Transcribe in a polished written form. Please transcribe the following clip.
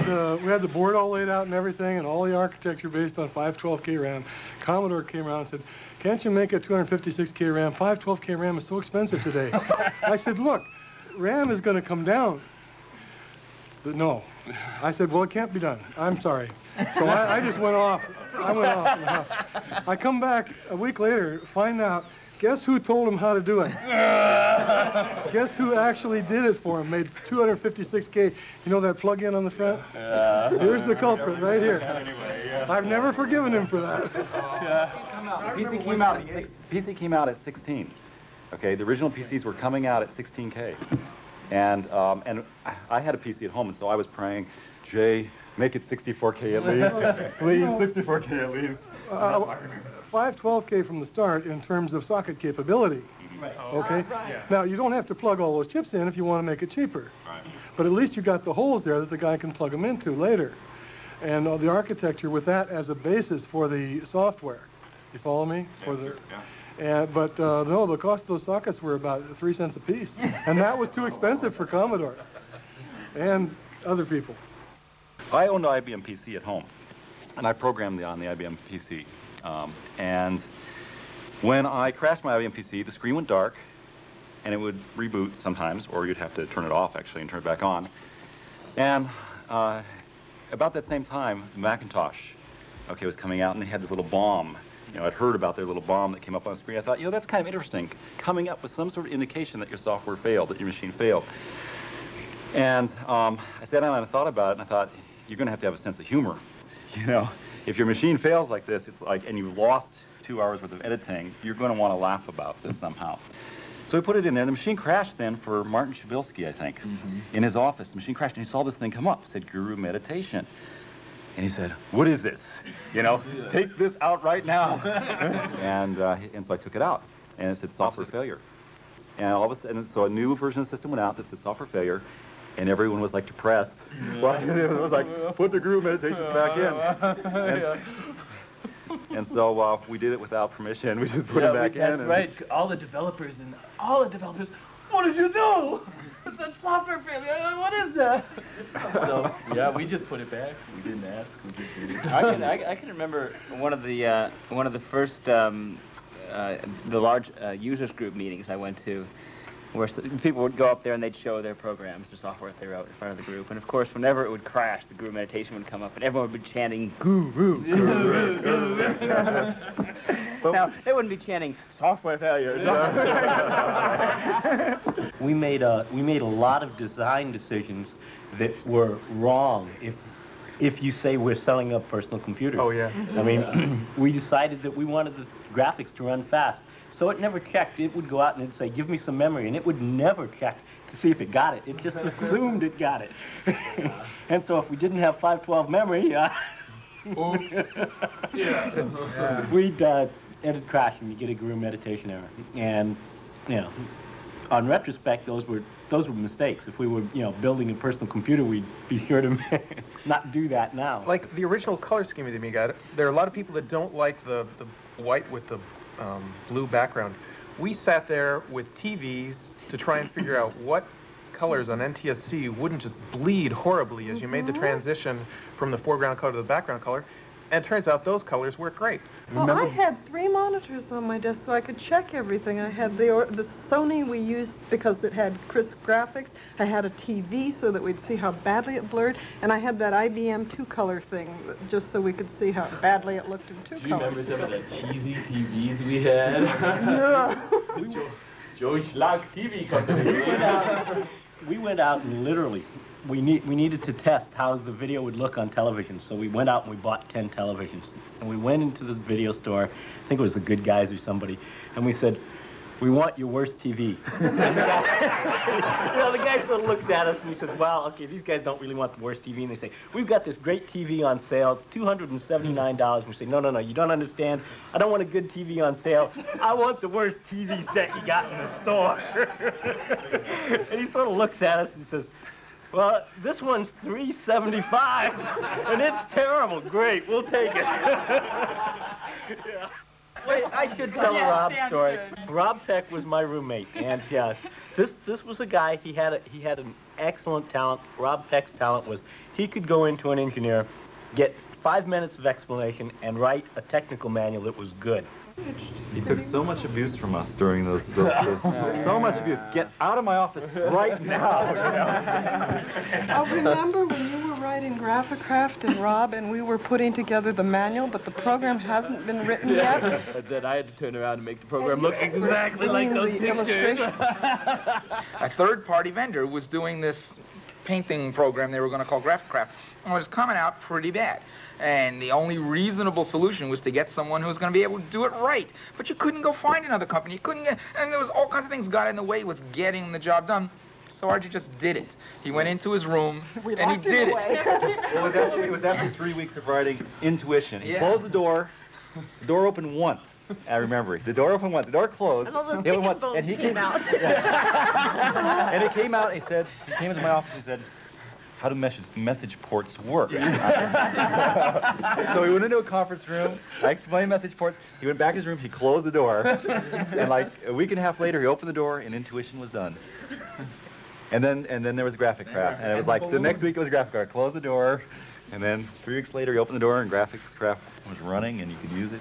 had the board all laid out and everything, and all the architecture based on 512K RAM. Commodore came around and said, "Can't you make a 256K RAM? 512K RAM is so expensive today." I said, "Look, RAM is going to come down." But no. I said, "Well, it can't be done. I'm sorry." So I just went off. I went off. I come back a week later, find out, guess who told him how to do it? Guess who actually did it for him? Made 256K. You know that plug-in on the front? Here's the culprit right here. I've never forgiven him for that. PC came out at 16. Okay, the original PCs were coming out at 16K. And I had a PC at home, and so I was praying, Jay, make it 64K at least. Please, 64K at least. 512K from the start in terms of socket capability. Right. Okay? Right. Now, you don't have to plug all those chips in if you want to make it cheaper. Right. But at least you got the holes there that the guy can plug them into later. And the architecture with that as a basis for the software. You follow me? For the, but no, the cost of those sockets were about 3 cents a piece. And that was too expensive for Commodore and other people. I owned an IBM PC at home, and I programmed on the IBM PC. And when I crashed my IBM PC, the screen went dark, and it would reboot sometimes, or you'd have to turn it off, actually, and turn it back on. And about that same time, Macintosh, okay, was coming out, and they had this little bomb. You know, I'd heard about their little bomb that came up on the screen. I thought, you know, that's kind of interesting, coming up with some sort of indication that your software failed, that your machine failed. And I sat down and I thought about it, and I thought, you're going to have a sense of humor. You know, if your machine fails like this, it's like, and you've lost 2 hours worth of editing, you're going to want to laugh about this somehow. So we put it in there. The machine crashed then for Martin Shabilsky, I think, in his office. The machine crashed, and he saw this thing come up. It said Guru Meditation. And he said, "What is this? You know, take this out right now." and so I took it out, and it said software failure. And all of a sudden, so a new version of the system went out that said software failure, and everyone was like depressed. Well, it was like, put the Guru Meditations back in. And so we did it without permission. We just put it back in. That's right. All the developers, what did you do? It's a software failure. What is that? So yeah, we just put it back. We didn't ask. We just did it. I can remember one of the first the large users group meetings I went to, where people would go up there and they'd show their programs, their software that they wrote in front of the group. And of course, whenever it would crash, the Guru Meditation would come up, and everyone would be chanting Guru, Guru, Guru. Now they wouldn't be chanting software failure. We made a lot of design decisions that were wrong. If you say we're selling a personal computer. Oh yeah. I mean, we decided that we wanted the graphics to run fast. So it never checked. It would go out and it'd say, "Give me some memory," and it would never check to see if it got it. It just assumed it got it. And so if we didn't have 512 memory, we'd it'd crash and you get a Guru Meditation error. And you know, on retrospect, those were mistakes. If we were building a personal computer, we'd be sure to not do that now. Like the original color scheme of the Amiga, there are a lot of people that don't like the white with the blue background. We sat there with TVs to try and figure out what colors on NTSC wouldn't just bleed horribly as you made the transition from the foreground color to the background color. And it turns out those colors work great. Well, I had 3 monitors on my desk so I could check everything. I had the Sony we used because it had crisp graphics. I had a TV so that we'd see how badly it blurred. And I had that IBM 2-color thing just so we could see how badly it looked in 2 colors. Do you remember some of the cheesy TVs we had? Yeah. Joe Schlag TV Company. We went out and literally, we needed to test how the video would look on television, so we went out and we bought 10 televisions. And we went into this video store, I think it was the Good Guys or somebody, and we said, "We want your worst TV." And the guy sort of looks at us and he says, "Well, okay, these guys don't really want the worst TV." And they say, "We've got this great TV on sale. It's $279. And we say, "No, you don't understand. I don't want a good TV on sale. I want the worst TV set you got in the store." And he sort of looks at us and says, "Well, this one's $375, and it's terrible. Great, we'll take it." Wait, I should tell a Rob story. Rob Peck was my roommate, and This was a guy, he had an excellent talent. Rob Peck's talent was he could go into an engineer, get 5 minutes of explanation, and write a technical manual that was good. He took so much abuse from us during those so much abuse. Get out of my office right now. You know? I remember when you were writing Graphicraft and Rob, and we were putting together the manual, but the program hasn't been written yet. And then I had to turn around and make the program look exactly like those pictures. Illustration. A third-party vendor was doing this painting program they were going to call Graphicraft, and it was coming out pretty bad. And the only reasonable solution was to get someone who was going to be able to do it right. But you couldn't go find another company. You couldn't get, and there was all kinds of things got in the way with getting the job done. So Archie just did it. He went into his room, and he did it. Well, it was after 3 weeks of writing Intuition. He Yeah. closed the door opened once. I remember. The door opened once. The door closed. And all those it opened chicken once, bones and he came out. Yeah. And it came out, and he came into my office, and he said, how do message ports work? So he went into a conference room, I explained message ports, he went back to his room, he closed the door, and like a week and a half later, he opened the door, and Intuition was done. And then there was Graphicraft, and it was like, the next week it was Graphicraft, closed the door, and then 3 weeks later, he opened the door, and Graphicraft was running, and you could use it.